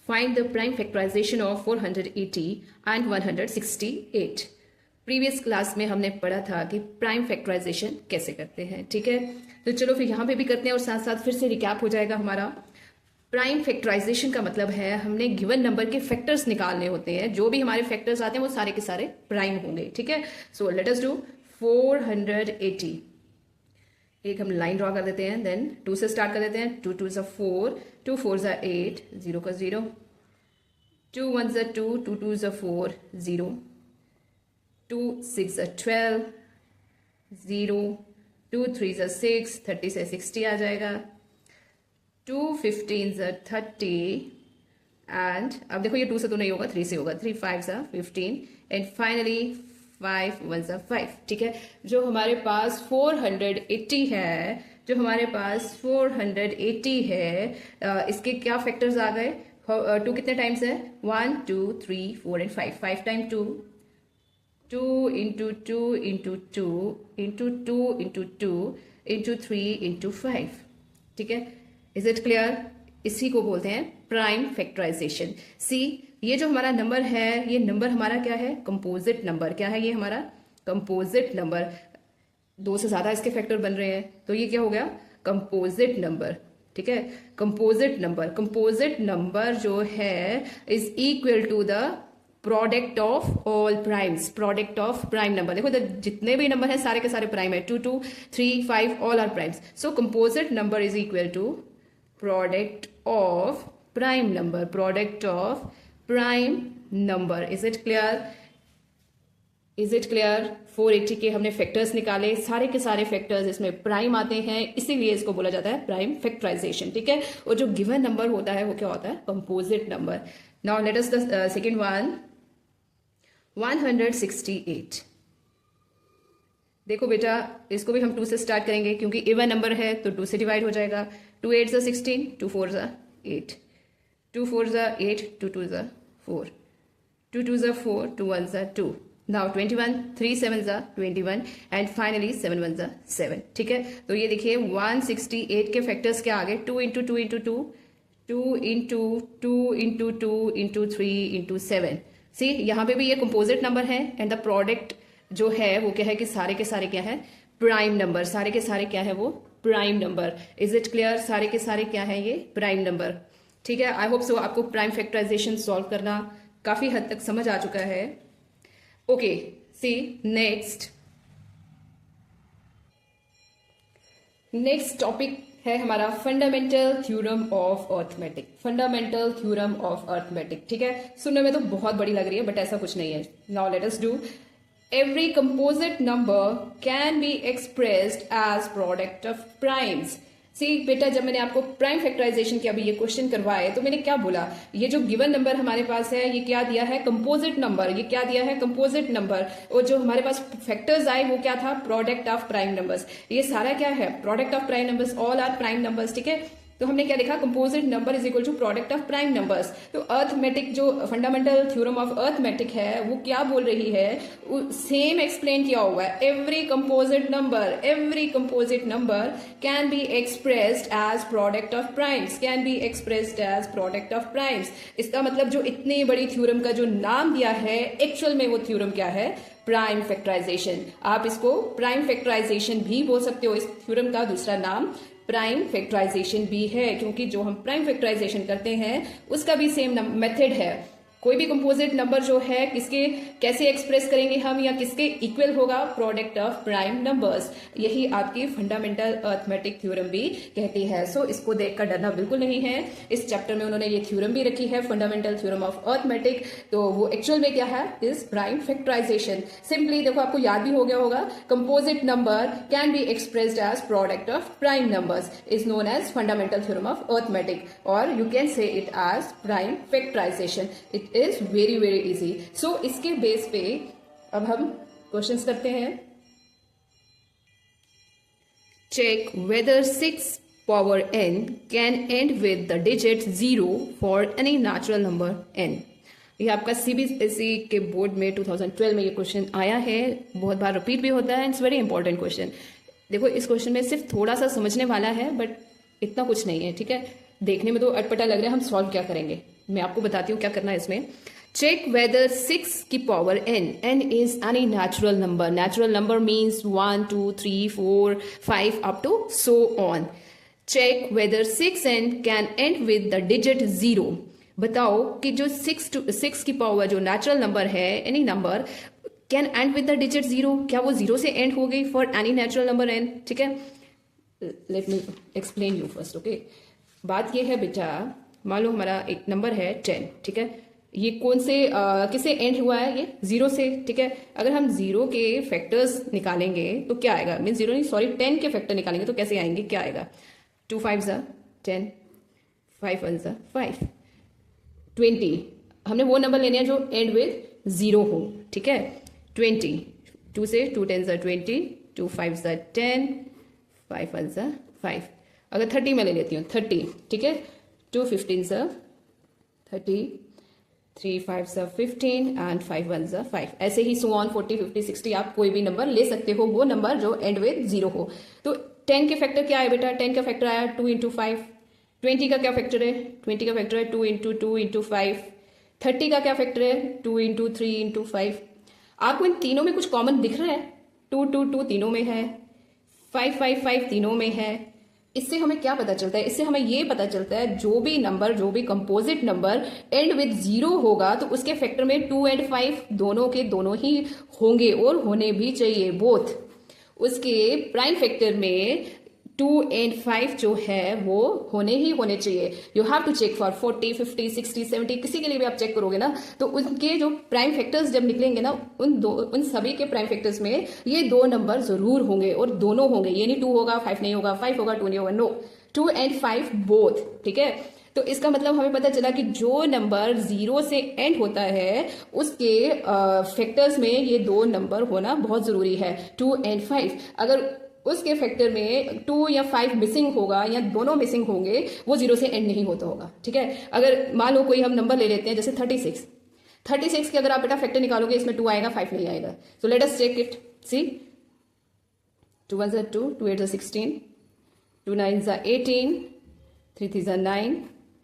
Find the prime factorization of 480 and 168. Previous class में हमने पढ़ा था कि प्राइम फैक्टराइजेशन कैसे करते हैं, ठीक है। तो चलो फिर यहाँ पे भी करते हैं और साथ साथ फिर से रिकैप हो जाएगा हमारा। प्राइम फैक्टराइजेशन का मतलब है हमने गिवन नंबर के फैक्टर्स निकालने होते हैं, जो भी हमारे फैक्टर्स आते हैं वो सारे के सारे प्राइम होंगे, ठीक है। सो लेट अस डू 480। एक हम लाइन ड्रॉ कर देते हैं, देन 2 से स्टार्ट कर देते हैं। 2 2 4, 2 4 8, 0 का 0, 2 1 2, 2 2 4, 0, 2 6 12, 0, 2 3 6, 30 से 60 आ जाएगा। 2 15 30, एंड अब देखो ये 2 से तो नहीं होगा, 3 से होगा। 3 5 15, एंड फाइनली 5 1 5, ठीक है। जो हमारे पास 480 है, जो हमारे पास 480 है, इसके क्या फैक्टर्स आ गए? 2 कितने टाइम्स है? 1 2 3 4 and 5। 5 time 2, 2 into 2 into 2 into 2 into 2 into 3 into 5, ठीक है। Is it clear? इसी को बोलते हैं प्राइम फैक्टराइजेशन। सी, ये जो हमारा नंबर है, ये नंबर हमारा क्या है? Composite number. क्या है ये हमारा? Composite number. 2 से ज्यादा इसके फैक्टर बन रहे हैं तो ये क्या हो गया? कंपोजिट नंबर, ठीक है। कंपोजिट नंबर, कंपोजिट नंबर जो है is equal to the product of all primes. Product of prime number, देखो जितने भी नंबर है सारे के सारे प्राइम है। 2 2 3 5 all are primes. So composite number is equal to product of prime number, product of prime number. Is it clear? Is it clear? 480 के हमने फैक्टर्स निकाले, सारे के सारे फैक्टर्स इसमें प्राइम आते हैं, इसीलिए इसको बोला जाता है प्राइम फैक्टराइजेशन, ठीक है। और जो गिवन नंबर होता है वो क्या होता है? Composite number. Now let us the second one, 168। देखो बेटा, इसको भी हम 2 से स्टार्ट करेंगे क्योंकि इवन नंबर है तो 2 से डिवाइड हो जाएगा। 2 8 16, 2 4 8, 2 4 8, 2 2 4, 2 2 4, 2 1 2। नाउ 21, 3 7 21, एंड फाइनली 7 1 7, ठीक है। तो ये देखिए 168 के फैक्टर्स क्या आ गए? 2 into 2 into 2, 2 into 2 into 2 into 3 into 7। सी, यहाँ पे भी ये कंपोजिट नंबर है, एंड द प्रोडक्ट जो है वो क्या है कि सारे के सारे क्या है? Prime number. सारे के सारे क्या है? वो prime number. Is it clear? सारे के सारे क्या है? ये प्राइम नंबर, ठीक है। आई होप सो आपको प्राइम फैक्टराइजेशन सॉल्व करना काफी हद तक समझ आ चुका है। ओके, सी नेक्स्ट टॉपिक है हमारा fundamental theorem of arithmetic. Fundamental theorem of arithmetic, ठीक है। सुनने में तो बहुत बड़ी लग रही है बट ऐसा कुछ नहीं है। Now let us do every composite number can be expressed as product of primes। सी बेटा, जब मैंने आपको प्राइम फैक्टराइजेशन के अभी ये क्वेश्चन करवाए तो मैंने क्या बोला? ये जो गिवन नंबर हमारे पास है ये क्या दिया है? Composite number. ये क्या दिया है? Composite number. और जो हमारे पास फैक्टर्स आए वो क्या था? Product of prime numbers. ये सारा क्या है? Product of prime numbers, all are prime numbers, ठीक है। तो हमने क्या लिखा? Composite number is equal to product of prime numbers. तो अर्थमेटिक जो फंडामेंटल थ्योरम ऑफ अर्थमेटिक है वो क्या बोल रही है? सेम एक्सप्लेन किया हुआ है। Every composite number can be expressed as product of primes, can be expressed as product of primes. इसका मतलब जो इतनी बड़ी थ्योरम का जो नाम दिया है, एक्चुअल में वो थ्योरम क्या है? Prime factorization. आप इसको प्राइम फैक्टराइजेशन भी बोल सकते हो। इस थ्योरम का दूसरा नाम प्राइम फैक्टराइजेशन भी है, क्योंकि जो हम प्राइम फैक्टराइजेशन करते हैं उसका भी सेम मेथड है। कोई भी कंपोजिट नंबर जो है किसके कैसे एक्सप्रेस करेंगे हम, या किसके इक्वल होगा? Product of prime numbers. यही आपकी फंडामेंटल अर्थमेटिक थ्योरम भी कहती है। सो इसको देखकर डरना बिल्कुल नहीं है। इस चैप्टर में उन्होंने ये थ्योरम भी रखी है, फंडामेंटल थ्योरम ऑफ अर्थमेटिक। तो वो एक्चुअल में क्या है? Is prime factorisation. सिंपली देखो, आपको याद भी हो गया होगा, composite number can be expressed as product of prime numbers is known as fundamental theorem of arithmetic, और you can say it as prime factorisation. It is very very easy. So इसके base पे अब हम questions करते हैं। Check whether 6 power n can end with the digit 0 for any natural number n। ये आपका CBSE के बोर्ड में 2012 में ये क्वेश्चन आया है, बहुत बार रिपीट भी होता है। It's very important question. देखो, इस क्वेश्चन में सिर्फ थोड़ा सा समझने वाला है बट इतना कुछ नहीं है, ठीक है। देखने में तो अटपटा लग रहा है, हम सॉल्व क्या करेंगे मैं आपको बताती हूँ क्या करना है इसमें। चेक वेदर 6 की power n is any natural number. Natural number means 1 2 3 4 5 up to so on. Check whether 6n can end with the digit 0। बताओ कि जो 6 की पावर जो नेचुरल नंबर है, any number can end with the digit 0, क्या वो 0 से end हो गई for any natural number n? ठीक है, let me explain you first. Okay, बात ये है बेटा, मान लो हमारा एक नंबर है 10, ठीक है, ये कौन से किससे एंड हुआ है? ये 0 से, ठीक है। अगर हम 0 के फैक्टर्स निकालेंगे तो क्या आएगा? मीन 0 नहीं, सॉरी, 10 के फैक्टर निकालेंगे तो कैसे आएंगे, क्या आएगा? 2 5 10, 5 1 5, 20। हमने वो नंबर लेने हैं जो एंड विद 0 हो, ठीक है। 20, 2 से 2 10 20, 2 5 10, 5 1 5। अगर 30 में ले लेती हूँ 30, ठीक है, 2 15 30, 3 5 15 एंड 5 1 5। ऐसे ही सो ऑन 40 50 60 आप कोई भी नंबर ले सकते हो, वो नंबर जो एंड विद 0 हो। तो 10 के फैक्टर क्या है बेटा? 10 का फैक्टर आया 2 इंटू 5। 20 का क्या फैक्टर है? 20 का फैक्टर है 2 इंटू 2 इंटू 5। 30 का क्या फैक्टर है? 2 इंटू 3 इंटू 5। आपको इन तीनों में कुछ कॉमन दिख रहा है? 2 2 2 तीनों में है, 5 5 5 तीनों में है। इससे हमें क्या पता चलता है? इससे हमें ये पता चलता है जो भी नंबर, जो भी कंपोजिट नंबर एंड विद 0 होगा तो उसके फैक्टर में 2 एंड 5 दोनों के दोनों ही होंगे और होने भी चाहिए, बोथ। उसके प्राइम फैक्टर में 2 एंड 5 जो है वो होने ही होने चाहिए। You have to check for 40 50 60 70, किसी के लिए भी आप चेक करोगे ना तो उनके जो प्राइम फैक्टर्स जब निकलेंगे ना, उन सभी के प्राइम फैक्टर्स में ये दो नंबर जरूर होंगे और दोनों होंगे। ये नहीं 2 होगा 5 नहीं होगा, 5 होगा 2 नहीं होगा, नो, 2 एंड 5 बोथ, ठीक है। तो इसका मतलब हमें पता चला कि जो नंबर 0 से एंड होता है उसके फैक्टर्स में ये दो नंबर होना बहुत जरूरी है, 2 एंड 5। अगर उसके फैक्टर में 2 या 5 मिसिंग होगा या दोनों मिसिंग होंगे, वो 0 से एंड नहीं होता होगा, ठीक है। अगर मान लो कोई हम नंबर ले लेते हैं जैसे 36 के अगर आप बेटा फैक्टर निकालोगे इसमें 2 आएगा 5 नहीं आएगा। So let us check it, see 2 1 2, 2 8 16, 2 9 18, 3 3 9,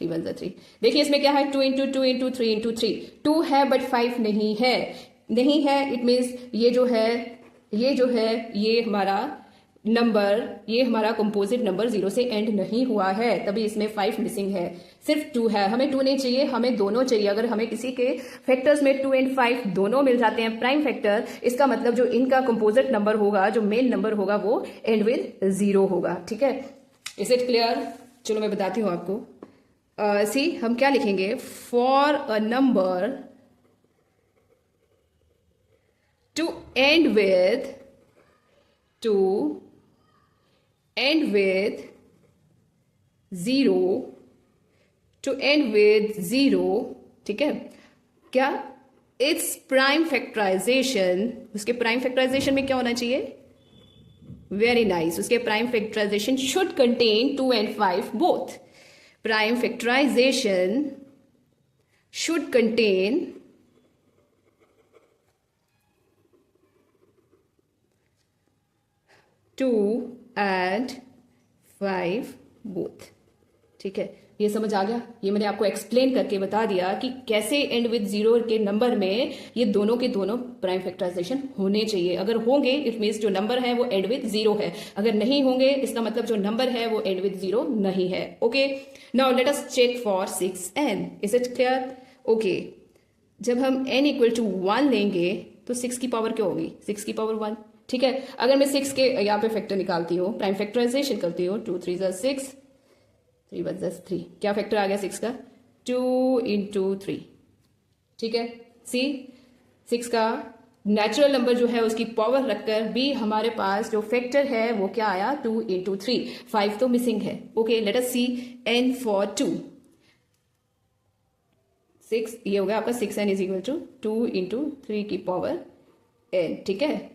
3 1 3। देखिए इसमें क्या है? 2 इंटू 2 इंटू 3 इंटू 3, 2 है बट 5 नहीं है, नहीं है। इट मीन्स ये जो है ये हमारा नंबर, ये हमारा कंपोजिट नंबर 0 से एंड नहीं हुआ है, तभी इसमें 5 मिसिंग है, सिर्फ 2 है। हमें 2 नहीं चाहिए, हमें दोनों चाहिए। अगर हमें किसी के फैक्टर्स में 2 एंड 5 दोनों मिल जाते हैं प्राइम फैक्टर, इसका मतलब जो इनका कंपोजिट नंबर होगा, जो मेन नंबर होगा, वो एंड विद 0 होगा, ठीक है। Is it clear? चलो मैं बताती हूँ आपको। सी हम क्या लिखेंगे? For a number to end with 0, to end with 0, ठीक है। क्या? इट्स प्राइम फैक्टराइजेशन, उसके प्राइम फैक्टराइजेशन में क्या होना चाहिए? वेरी नाइस, उसके prime factorization should contain 2 and 5 both. Prime factorization should contain 2 and 5 both, ठीक है। ये समझ आ गया? ये मैंने आपको एक्सप्लेन करके बता दिया कि कैसे एंड विद 0 के नंबर में ये दोनों के दोनों प्राइम फैक्टराइजेशन होने चाहिए। अगर होंगे इट मीन्स जो नंबर है वो एंड विद 0 है, अगर नहीं होंगे इसका मतलब जो नंबर है वो एंड विद 0 नहीं है। Okay, now let us check for 6n। Is it clear? Okay, जब हम n इक्वल टू 1 लेंगे तो 6 की पावर क्या होगी? 6 की पावर 1, ठीक है। अगर मैं 6 के यहाँ पे फैक्टर निकालती हूँ, प्राइम फैक्टराइजेशन करती हूँ, 2 3 6, 3 1 3, क्या फैक्टर आ गया 6 का? 2 इंटू 3, ठीक है। सी 6 का नेचुरल नंबर जो है उसकी पावर रखकर भी हमारे पास जो फैक्टर है वो क्या आया? 2 इंटू 3, 5 तो मिसिंग है। Okay, let us see n for 2। 6 ये हो गया आपका 6n is equal to 2 into 3 की पावर n, ठीक है।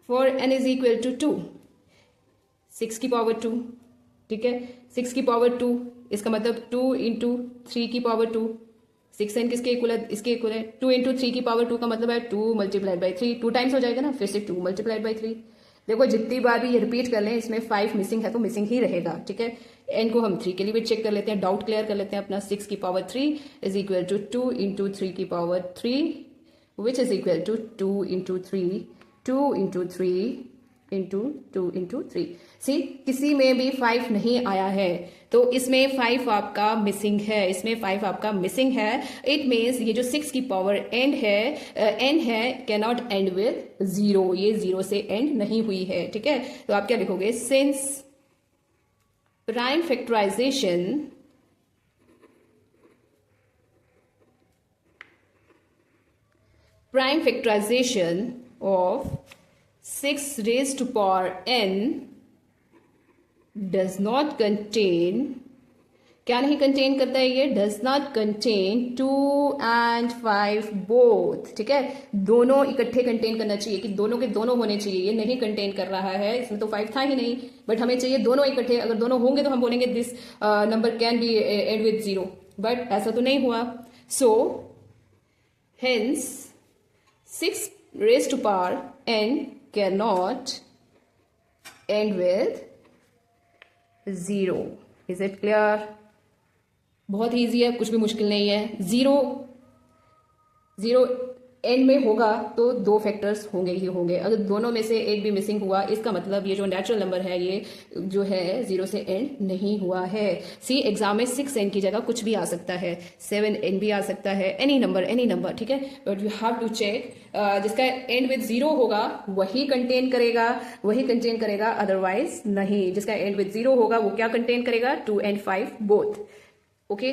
For n is equal to 2, 6 की पावर 2, ठीक है। 6 की पावर 2, इसका मतलब 2 इंटू 3 की पावर 2। 6n किसके इक्वल है? इसके इक्वल है। 2 इंटू 3 की पावर 2 का मतलब है 2 मल्टीप्लाइड बाई 3, 2 टाइम्स हो जाएगा ना, फिर से 2 मल्टीप्लाइड बाई 3। देखो जितनी बार भी ये रिपीट कर लें इसमें 5 मिसिंग है तो मिसिंग ही रहेगा, ठीक है। n को हम 3 के लिए भी चेक कर लेते हैं, डाउट क्लियर कर लेते हैं अपना। 6 की power 3 is equal to 2 into 3 की power 3 which is equal to 2 into 3, 2 into 3 into 2 into 3। See किसी में भी 5 नहीं आया है, तो इसमें 5 आपका मिसिंग है, इसमें 5 आपका मिसिंग है। इट मीन्स ये जो 6 की पावर n है कैन नॉट एंड विद 0, ये 0 से एंड नहीं हुई है, ठीक है। तो आप क्या लिखोगे, since prime factorization of 6 raised to power n does not contain, क्या नहीं कंटेन करता है ये, does not contain 2 and 5 both, ठीक है। दोनों इकट्ठे कंटेन करना चाहिए कि दोनों के दोनों होने चाहिए, ये नहीं कंटेन कर रहा है, इसमें तो 5 था ही नहीं, बट हमें चाहिए दोनों इकट्ठे। अगर दोनों होंगे तो हम बोलेंगे this number can B and with 0, but ऐसा तो नहीं हुआ। So hence 6 raised to power n cannot end with 0. Is it clear? बहुत ईजी है, कुछ भी मुश्किल नहीं है। 0 एंड में होगा तो 2 फैक्टर्स होंगे ही होंगे। अगर दोनों में से एक भी मिसिंग हुआ, इसका मतलब ये जो नेचुरल नंबर है ये जो है 0 से एंड नहीं हुआ है। सी एग्जाम में 6n की जगह कुछ भी आ सकता है, 7n भी आ सकता है, एनी नंबर, ठीक है। But you have to check जिसका एंड विद 0 होगा वही कंटेन करेगा, अदरवाइज नहीं। जिसका एंड विद 0 होगा वो क्या कंटेन करेगा, 2 and 5 बोथ, ओके।